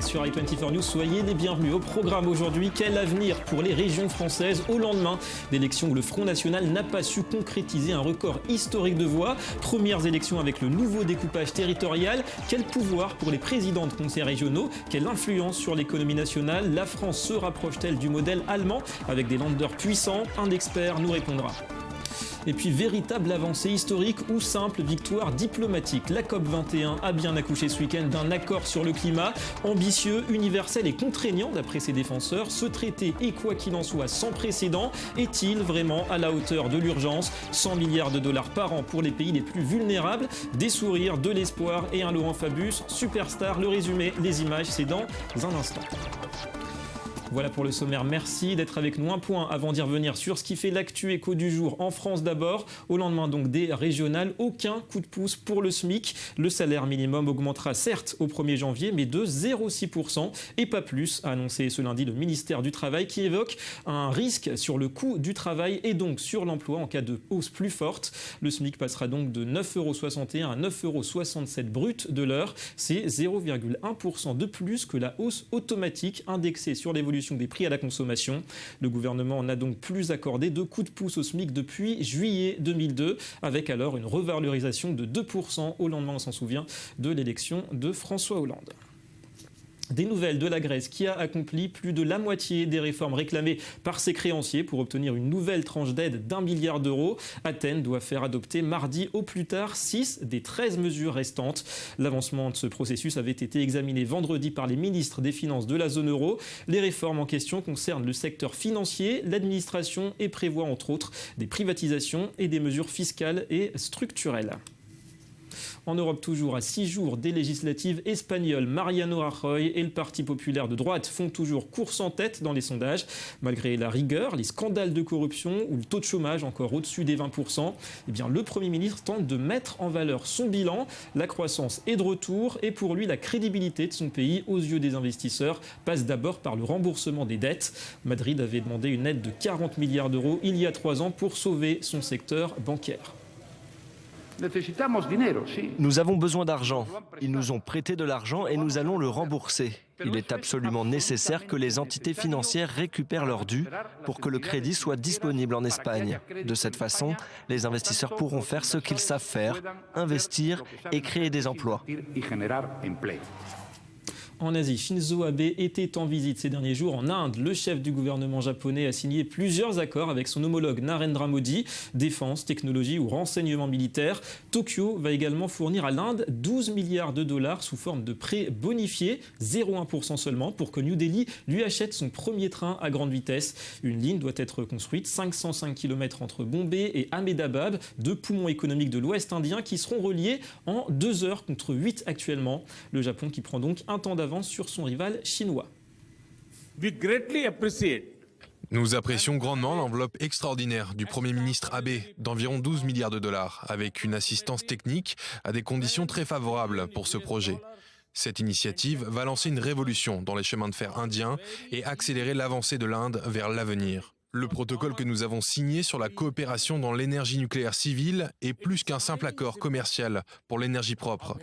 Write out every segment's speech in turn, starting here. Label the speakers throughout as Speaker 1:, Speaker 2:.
Speaker 1: sur i24 News, soyez les bienvenus. Au programme aujourd'hui, quel avenir pour les régions françaises au lendemain d'élections où le Front National n'a pas su concrétiser un record historique de voix. Premières élections avec le nouveau découpage territorial. Quel pouvoir pour les présidents de conseils régionaux? Quelle influence sur l'économie nationale? La France se rapproche-t-elle du modèle allemand avec des Länder puissants? Un expert nous répondra. Et puis, véritable avancée historique ou simple victoire diplomatique? La COP21 a bien accouché ce week-end d'un accord sur le climat. Ambitieux, universel et contraignant d'après ses défenseurs. Ce traité est, quoi qu'il en soit, sans précédent. Est-il vraiment à la hauteur de l'urgence? 100 milliards de dollars par an pour les pays les plus vulnérables. Des sourires, de l'espoir et un Laurent Fabius. Superstar, le résumé, les images, c'est dans un instant. Voilà pour le sommaire, merci d'être avec nous. Un point avant d'y revenir sur ce qui fait l'actu éco du jour en France d'abord. Au lendemain donc des régionales, aucun coup de pouce pour le SMIC. Le salaire minimum augmentera certes au 1er janvier, mais de 0,6% et pas plus, a annoncé ce lundi le ministère du Travail qui évoque un risque sur le coût du travail et donc sur l'emploi en cas de hausse plus forte. Le SMIC passera donc de 9,61 € à 9,67 € brut de l'heure. C'est 0,1% de plus que la hausse automatique indexée sur l'évolution des prix à la consommation. Le gouvernement n'a donc plus accordé de coup de pouce au SMIC depuis juillet 2002, avec alors une revalorisation de 2% au lendemain, on s'en souvient, de l'élection de François Hollande. Des nouvelles de la Grèce qui a accompli plus de la moitié des réformes réclamées par ses créanciers pour obtenir une nouvelle tranche d'aide d'1 milliard d'euros. Athènes doit faire adopter mardi au plus tard 6 des 13 mesures restantes. L'avancement de ce processus avait été examiné vendredi par les ministres des Finances de la zone euro. Les réformes en question concernent le secteur financier, l'administration et prévoient entre autres des privatisations et des mesures fiscales et structurelles. En Europe toujours, à 6 jours des législatives espagnoles, Mariano Rajoy et le Parti populaire de droite font toujours course en tête dans les sondages. Malgré la rigueur, les scandales de corruption ou le taux de chômage encore au-dessus des 20%, eh bien, le Premier ministre tente de mettre en valeur son bilan. La croissance est de retour et pour lui, la crédibilité de son pays aux yeux des investisseurs passe d'abord par le remboursement des dettes. Madrid avait demandé une aide de 40 milliards d'euros il y a 3 ans pour sauver son secteur bancaire.
Speaker 2: Nous avons besoin d'argent. Ils nous ont prêté de l'argent et nous allons le rembourser. Il est absolument nécessaire que les entités financières récupèrent leurs dûs pour que le crédit soit disponible en Espagne. De cette façon, les investisseurs pourront faire ce qu'ils savent faire, investir et créer des emplois.
Speaker 1: En Asie, Shinzo Abe était en visite ces derniers jours en Inde. Le chef du gouvernement japonais a signé plusieurs accords avec son homologue Narendra Modi, défense, technologie ou renseignement militaire. Tokyo va également fournir à l'Inde 12 milliards de dollars sous forme de prêts bonifiés, 0,1% seulement, pour que New Delhi lui achète son premier train à grande vitesse. Une ligne doit être construite, 505 km entre Bombay et Ahmedabad, deux poumons économiques de l'Ouest indien qui seront reliés en 2 heures contre 8 actuellement. Le Japon qui prend donc un temps d'avance sur son rival chinois.
Speaker 3: Nous apprécions grandement l'enveloppe extraordinaire du Premier ministre Abe d'environ 12 milliards de dollars, avec une assistance technique à des conditions très favorables pour ce projet. Cette initiative va lancer une révolution dans les chemins de fer indiens et accélérer l'avancée de l'Inde vers l'avenir. Le protocole que nous avons signé sur la coopération dans l'énergie nucléaire civile est plus qu'un simple accord commercial pour l'énergie propre.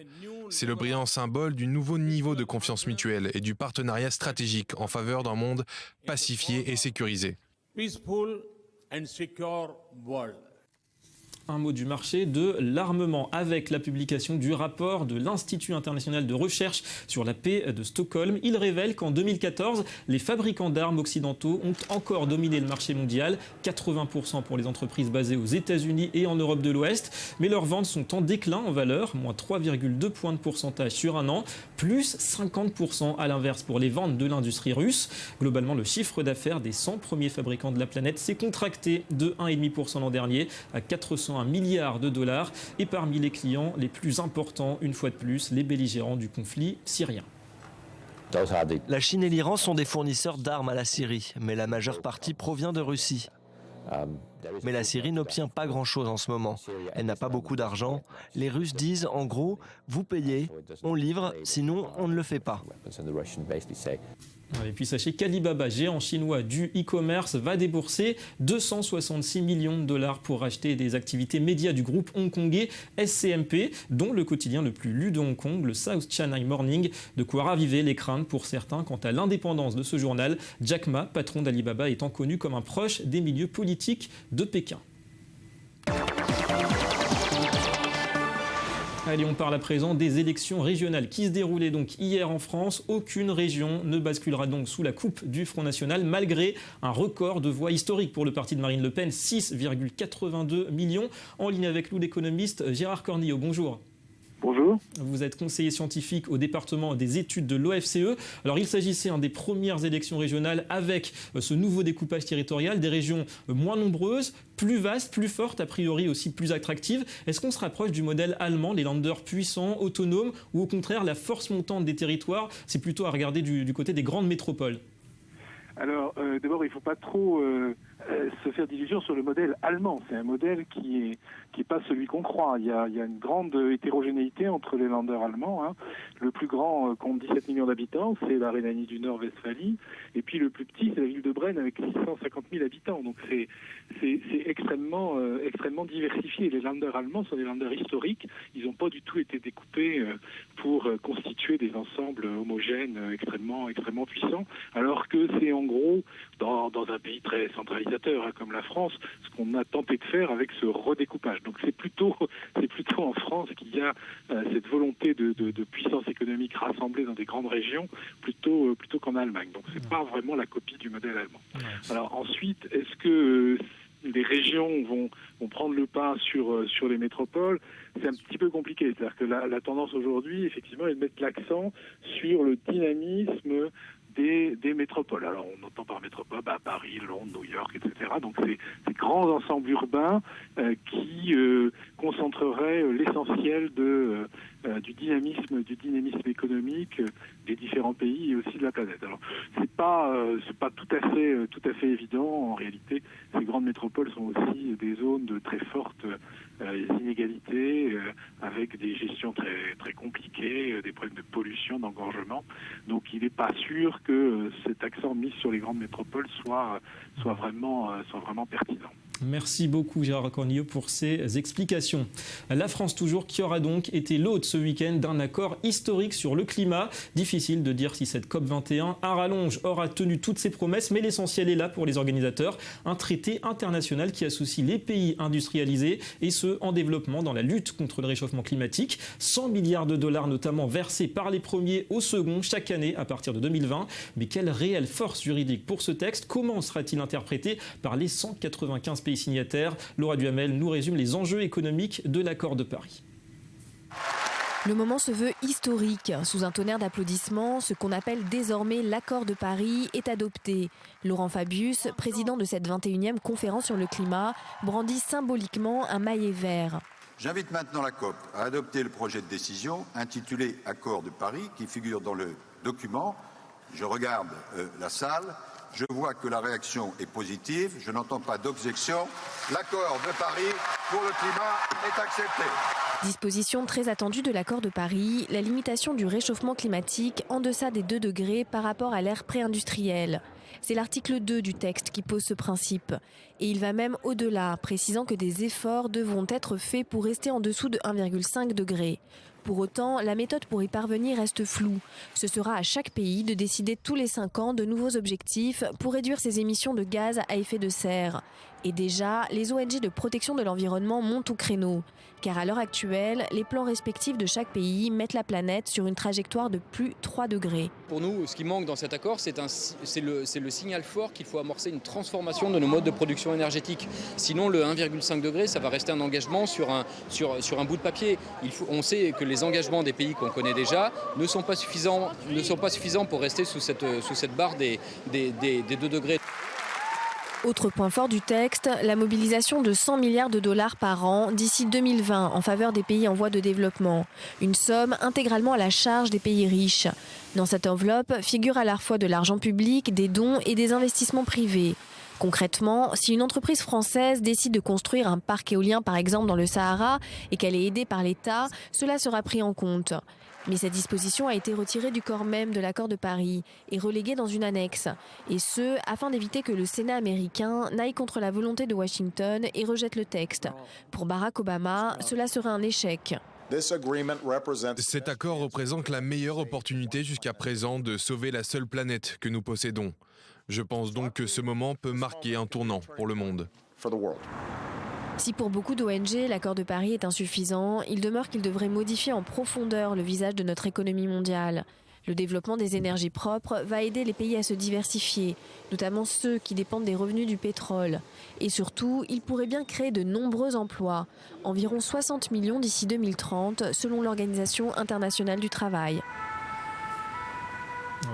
Speaker 3: C'est le brillant symbole du nouveau niveau de confiance mutuelle et du partenariat stratégique en faveur d'un monde pacifié et sécurisé.
Speaker 1: Un mot du marché de l'armement avec la publication du rapport de l'Institut international de recherche sur la paix de Stockholm. Il révèle qu'en 2014, les fabricants d'armes occidentaux ont encore dominé le marché mondial, 80% pour les entreprises basées aux États-Unis et en Europe de l'Ouest. Mais leurs ventes sont en déclin en valeur, moins 3,2 points de pourcentage sur un an, plus 50% à l'inverse pour les ventes de l'industrie russe. Globalement, le chiffre d'affaires des 100 premiers fabricants de la planète s'est contracté de 1,5% l'an dernier à 401 milliards de dollars et parmi les clients les plus importants, une fois de plus, les belligérants du conflit syrien.
Speaker 2: La Chine et l'Iran sont des fournisseurs d'armes à la Syrie, mais la majeure partie provient de Russie. Mais la Syrie n'obtient pas grand-chose en ce moment. Elle n'a pas beaucoup d'argent. Les Russes disent, en gros, vous payez, on livre, sinon on ne le fait pas.
Speaker 1: Et puis sachez qu'Alibaba, géant chinois du e-commerce, va débourser 266 millions de dollars pour racheter des activités médias du groupe hongkongais SCMP, dont le quotidien le plus lu de Hong Kong, le South China Morning. De quoi raviver les craintes pour certains quant à l'indépendance de ce journal. Jack Ma, patron d'Alibaba, étant connu comme un proche des milieux politiques de Pékin. Allez, on parle à présent des élections régionales qui se déroulaient donc hier en France. Aucune région ne basculera donc sous la coupe du Front National, malgré un record de voix historique pour le parti de Marine Le Pen, 6,82 millions. En ligne avec nous, l'économiste Gérard Cornillo. Bonjour.
Speaker 4: Bonjour.
Speaker 1: Vous êtes conseiller scientifique au département des études de l'OFCE. Alors il s'agissait des premières élections régionales avec ce nouveau découpage territorial, des régions moins nombreuses, plus vastes, plus fortes, a priori aussi plus attractives. Est-ce qu'on se rapproche du modèle allemand, les Länder puissants, autonomes, ou au contraire la force montante des territoires, c'est plutôt à regarder du côté des grandes métropoles?
Speaker 4: Alors, d'abord, il ne faut pas trop se faire d'illusions sur le modèle allemand. C'est un modèle qui est pas celui qu'on croit. Il y a une grande hétérogénéité entre les Länder allemands. Hein. Le plus grand compte 17 millions d'habitants, c'est la Rhénanie du Nord-Westphalie. Et puis le plus petit, c'est la ville de Brenne avec 650 000 habitants. Donc c'est extrêmement diversifié. Les Länder allemands sont des Länder historiques. Ils n'ont pas du tout été découpés pour constituer des ensembles homogènes extrêmement puissants. Alors que c'est en gros, dans un pays très centralisateur comme la France, ce qu'on a tenté de faire avec ce redécoupage. Donc c'est plutôt en France qu'il y a cette volonté de puissance économique rassemblée dans des grandes régions plutôt qu'en Allemagne. Donc c'est pas vraiment la copie du modèle allemand. Alors ensuite, est-ce que les régions vont prendre le pas sur les métropoles? C'est un petit peu compliqué. C'est-à-dire que la tendance aujourd'hui, effectivement, est de mettre l'accent sur le dynamisme des métropoles. Alors on entend par métropole Paris, Londres, New York, etc. Donc c'est ces grands ensembles urbains qui concentreraient l'essentiel du dynamisme économique des différents pays et aussi de la planète. Alors c'est pas tout à fait évident. En réalité, ces grandes métropoles sont aussi des zones de très fortes inégalités, avec des gestions très très compliquées, des problèmes de pollution, d'engorgement. Donc il n'est pas sûr que cet accent mis sur les grandes métropoles soit vraiment pertinent.
Speaker 1: Merci beaucoup Gérard Cornillo pour ces explications. La France toujours qui aura donc été l'hôte ce week-end d'un accord historique sur le climat. Difficile de dire si cette COP21 à rallonge aura tenu toutes ses promesses, mais l'essentiel est là pour les organisateurs. Un traité international qui associe les pays industrialisés et ceux en développement dans la lutte contre le réchauffement climatique. 100 milliards de dollars notamment versés par les premiers aux seconds chaque année à partir de 2020. Mais quelle réelle force juridique pour ce texte? Comment sera-t-il interprété par les 195 pays signataires? Laura Duhamel nous résume les enjeux économiques de l'accord de Paris.
Speaker 5: Le moment se veut historique. Sous un tonnerre d'applaudissements, ce qu'on appelle désormais l'accord de Paris est adopté. Laurent Fabius, président de cette 21e conférence sur le climat, brandit symboliquement un maillet vert.
Speaker 6: J'invite maintenant la COP à adopter le projet de décision intitulé Accord de Paris qui figure dans le document. Je regarde la salle. Je vois que la réaction est positive. Je n'entends pas d'objection. L'accord de Paris pour le climat est accepté.
Speaker 5: Disposition très attendue de l'accord de Paris, la limitation du réchauffement climatique en deçà des 2 degrés par rapport à l'ère pré-industrielle. C'est l'article 2 du texte qui pose ce principe. Et il va même au-delà, précisant que des efforts devront être faits pour rester en dessous de 1,5 degré. Pour autant, la méthode pour y parvenir reste floue. Ce sera à chaque pays de décider tous les 5 ans de nouveaux objectifs pour réduire ses émissions de gaz à effet de serre. Et déjà, les ONG de protection de l'environnement montent au créneau. Car à l'heure actuelle, les plans respectifs de chaque pays mettent la planète sur une trajectoire de plus 3 degrés.
Speaker 7: Pour nous, ce qui manque dans cet accord, c'est le signal fort qu'il faut amorcer une transformation de nos modes de production énergétique. Sinon, le 1,5 degré, ça va rester un engagement sur un bout de papier. On sait que les engagements des pays qu'on connaît déjà ne sont pas suffisants pour rester sous cette barre des 2 degrés.
Speaker 5: Autre point fort du texte, la mobilisation de 100 milliards de dollars par an d'ici 2020 en faveur des pays en voie de développement. Une somme intégralement à la charge des pays riches. Dans cette enveloppe figure à la fois de l'argent public, des dons et des investissements privés. Concrètement, si une entreprise française décide de construire un parc éolien par exemple dans le Sahara et qu'elle est aidée par l'État, cela sera pris en compte. Mais cette disposition a été retirée du corps même de l'accord de Paris et reléguée dans une annexe. Et ce, afin d'éviter que le Sénat américain n'aille contre la volonté de Washington et rejette le texte. Pour Barack Obama, cela serait un échec.
Speaker 3: Cet accord représente la meilleure opportunité jusqu'à présent de sauver la seule planète que nous possédons. Je pense donc que ce moment peut marquer un tournant pour le monde.
Speaker 5: Si pour beaucoup d'ONG, l'accord de Paris est insuffisant, il demeure qu'il devrait modifier en profondeur le visage de notre économie mondiale. Le développement des énergies propres va aider les pays à se diversifier, notamment ceux qui dépendent des revenus du pétrole. Et surtout, il pourrait bien créer de nombreux emplois, environ 60 millions d'ici 2030, selon l'Organisation internationale du travail.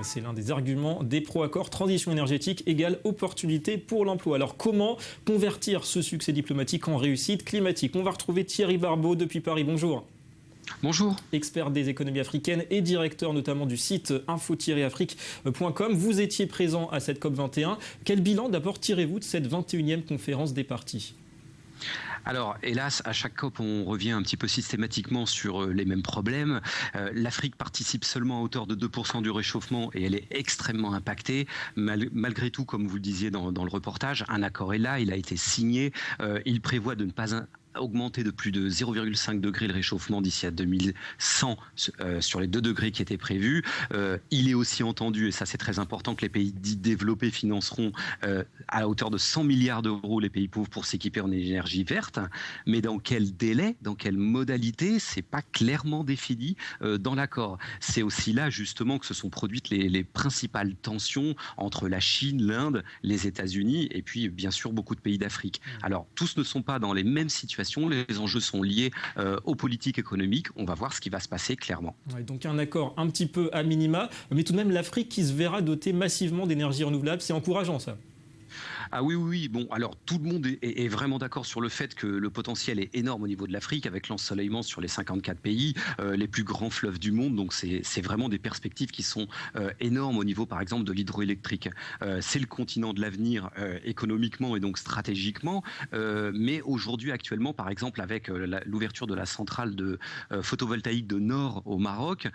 Speaker 1: C'est l'un des arguments des pro-accords. Transition énergétique égale opportunité pour l'emploi. Alors comment convertir ce succès diplomatique en réussite climatique? On va retrouver Thierry Barbeau depuis Paris. Bonjour.
Speaker 8: Bonjour.
Speaker 1: Expert des économies africaines et directeur notamment du site info-afrique.com. Vous étiez présent à cette COP21. Quel bilan d'abord tirez-vous de cette 21e conférence des parties ?
Speaker 8: Alors, hélas, à chaque COP, on revient un petit peu systématiquement sur les mêmes problèmes. L'Afrique participe seulement à hauteur de 2% du réchauffement et elle est extrêmement impactée. Malgré tout, comme vous le disiez dans le reportage, un accord est là, il a été signé. Il prévoit de ne pas augmenter de plus de 0,5 degrés le réchauffement d'ici à 2100 sur les 2 degrés qui étaient prévus. Il est aussi entendu, et ça c'est très important, que les pays dits développés financeront à hauteur de 100 milliards d'euros les pays pauvres pour s'équiper en énergie verte. Mais dans quel délai, dans quelle modalité, c'est pas clairement défini dans l'accord. C'est aussi là justement que se sont produites les principales tensions entre la Chine, l'Inde, les États-Unis et puis bien sûr beaucoup de pays d'Afrique. Alors tous ne sont pas dans les mêmes situations. Les enjeux sont liés aux politiques économiques. On va voir ce qui va se passer clairement.
Speaker 1: Ouais, donc un accord un petit peu à minima, mais tout de même l'Afrique qui se verra dotée massivement d'énergie renouvelable, c'est encourageant ça.
Speaker 8: Ah oui. Bon, alors tout le monde est vraiment d'accord sur le fait que le potentiel est énorme au niveau de l'Afrique, avec l'ensoleillement sur les 54 pays, les plus grands fleuves du monde. Donc c'est vraiment des perspectives qui sont énormes au niveau, par exemple, de l'hydroélectrique. C'est le continent de l'avenir économiquement et donc stratégiquement. Mais aujourd'hui, actuellement, par exemple, avec l'ouverture de la centrale de photovoltaïque de Nord au Maroc,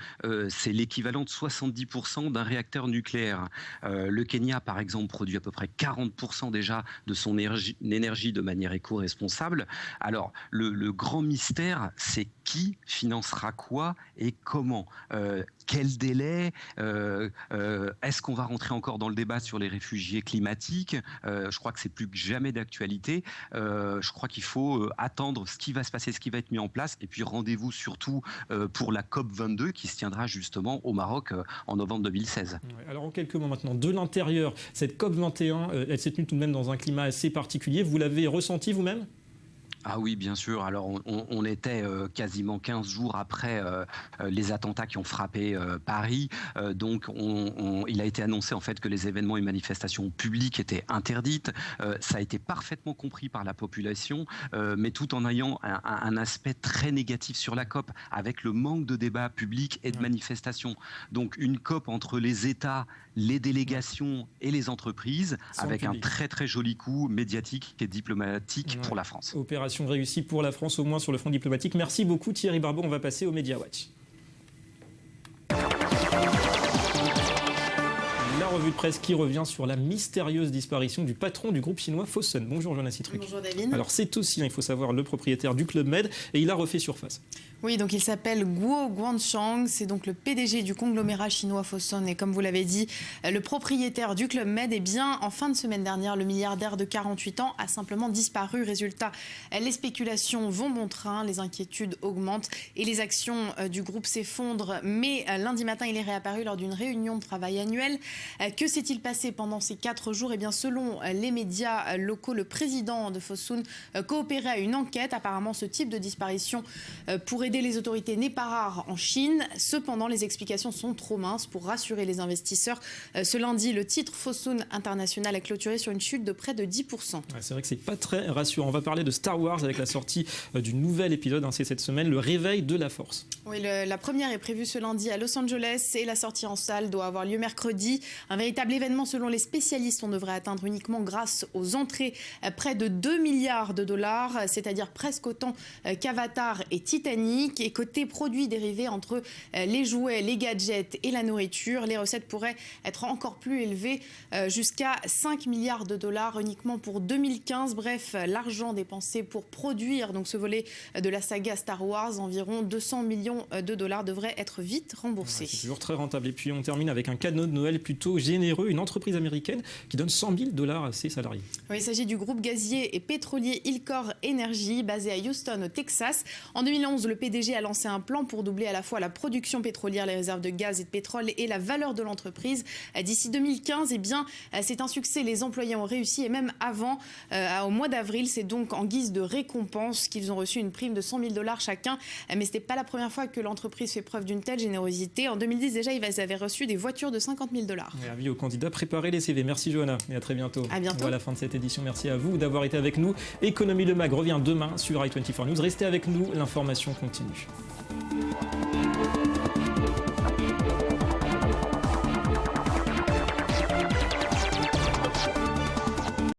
Speaker 8: c'est l'équivalent de 70% d'un réacteur nucléaire. Le Kenya, par exemple, produit à peu près 40% déjà de son énergie de manière éco-responsable. Alors, le grand mystère, c'est qui financera quoi et comment. Quel délai? Est-ce qu'on va rentrer encore dans le débat sur les réfugiés climatiques? Je crois que c'est plus que jamais d'actualité. Je crois qu'il faut attendre ce qui va se passer, ce qui va être mis en place. Et puis rendez-vous surtout pour la COP22 qui se tiendra justement au Maroc en novembre 2016.
Speaker 1: Alors en quelques mots maintenant, de l'intérieur, cette COP21, elle s'est tenue tout de même dans un climat assez particulier. Vous l'avez ressenti vous-même ?
Speaker 8: Ah oui, bien sûr. Alors, on était quasiment 15 jours après les attentats qui ont frappé Paris. Donc, il a été annoncé en fait que les événements et manifestations publiques étaient interdites. Ça a été parfaitement compris par la population, mais tout en ayant un aspect très négatif sur la COP, avec le manque de débat public et de manifestations. Donc, une COP entre les États, les délégations et les entreprises, avec un très très joli coup médiatique et diplomatique pour la France.
Speaker 1: Opération réussie pour la France, au moins sur le front diplomatique. Merci beaucoup Thierry Barbeau. On va passer au Media Watch. La revue de presse qui revient sur la mystérieuse disparition du patron du groupe chinois Fosun. Bonjour Jonas Citruc.
Speaker 9: Bonjour David.
Speaker 1: Alors c'est aussi, il faut savoir, le propriétaire du Club Med et il a refait surface.
Speaker 9: Oui, donc il s'appelle Guo Guangchang, c'est donc le PDG du conglomérat chinois Fosun et comme vous l'avez dit, le propriétaire du Club Med. Et bien, en fin de semaine dernière, le milliardaire de 48 ans a simplement disparu. Résultat, les spéculations vont bon train, les inquiétudes augmentent et les actions du groupe s'effondrent. Mais lundi matin, il est réapparu lors d'une réunion de travail annuelle. Que s'est-il passé pendant ces 4 jours? Eh bien, selon les médias locaux, le président de Fosun coopérait à une enquête. Apparemment, ce type de disparition pourrait aider les autorités n'est pas rare en Chine. Cependant, les explications sont trop minces pour rassurer les investisseurs. Ce lundi, le titre Fosun International a clôturé sur une chute de près de 10%.
Speaker 1: Ouais, c'est vrai que c'est pas très rassurant. On va parler de Star Wars avec la sortie du nouvel épisode, c'est cette semaine, le réveil de la Force.
Speaker 9: Oui, la première est prévue ce lundi à Los Angeles et la sortie en salle doit avoir lieu mercredi. Un véritable événement selon les spécialistes. On devrait atteindre uniquement grâce aux entrées près de 2 milliards de dollars, c'est-à-dire presque autant qu'Avatar et Titanic. électronique. Et côté produits dérivés entre les jouets, les gadgets et la nourriture, les recettes pourraient être encore plus élevées, jusqu'à 5 milliards de dollars uniquement pour 2015. Bref, l'argent dépensé pour produire donc ce volet de la saga Star Wars, environ 200 millions de dollars, devrait être vite remboursé.
Speaker 1: Ouais, c'est toujours très rentable. Et puis on termine avec un cadeau de Noël plutôt généreux, une entreprise américaine qui donne 100 000 $ à ses salariés.
Speaker 9: Oui, il s'agit du groupe gazier et pétrolier Hilcorp Energy, basé à Houston, au Texas. En 2011, le PDG a lancé un plan pour doubler à la fois la production pétrolière, les réserves de gaz et de pétrole et la valeur de l'entreprise. D'ici 2015, eh bien, c'est un succès. Les employés ont réussi et même avant, au mois d'avril, c'est donc en guise de récompense qu'ils ont reçu une prime de 100 000 $ chacun. Mais ce n'était pas la première fois que l'entreprise fait preuve d'une telle générosité. En 2010 déjà, ils avaient reçu des voitures de 50 000 $.
Speaker 1: Et avis aux candidats, préparez les CV. Merci Johanna et à très bientôt.
Speaker 9: À bientôt.
Speaker 1: Voilà la fin de cette édition. Merci à vous d'avoir été avec nous. Économie Le Mag revient demain sur i24 News. Restez avec nous, l'information continue.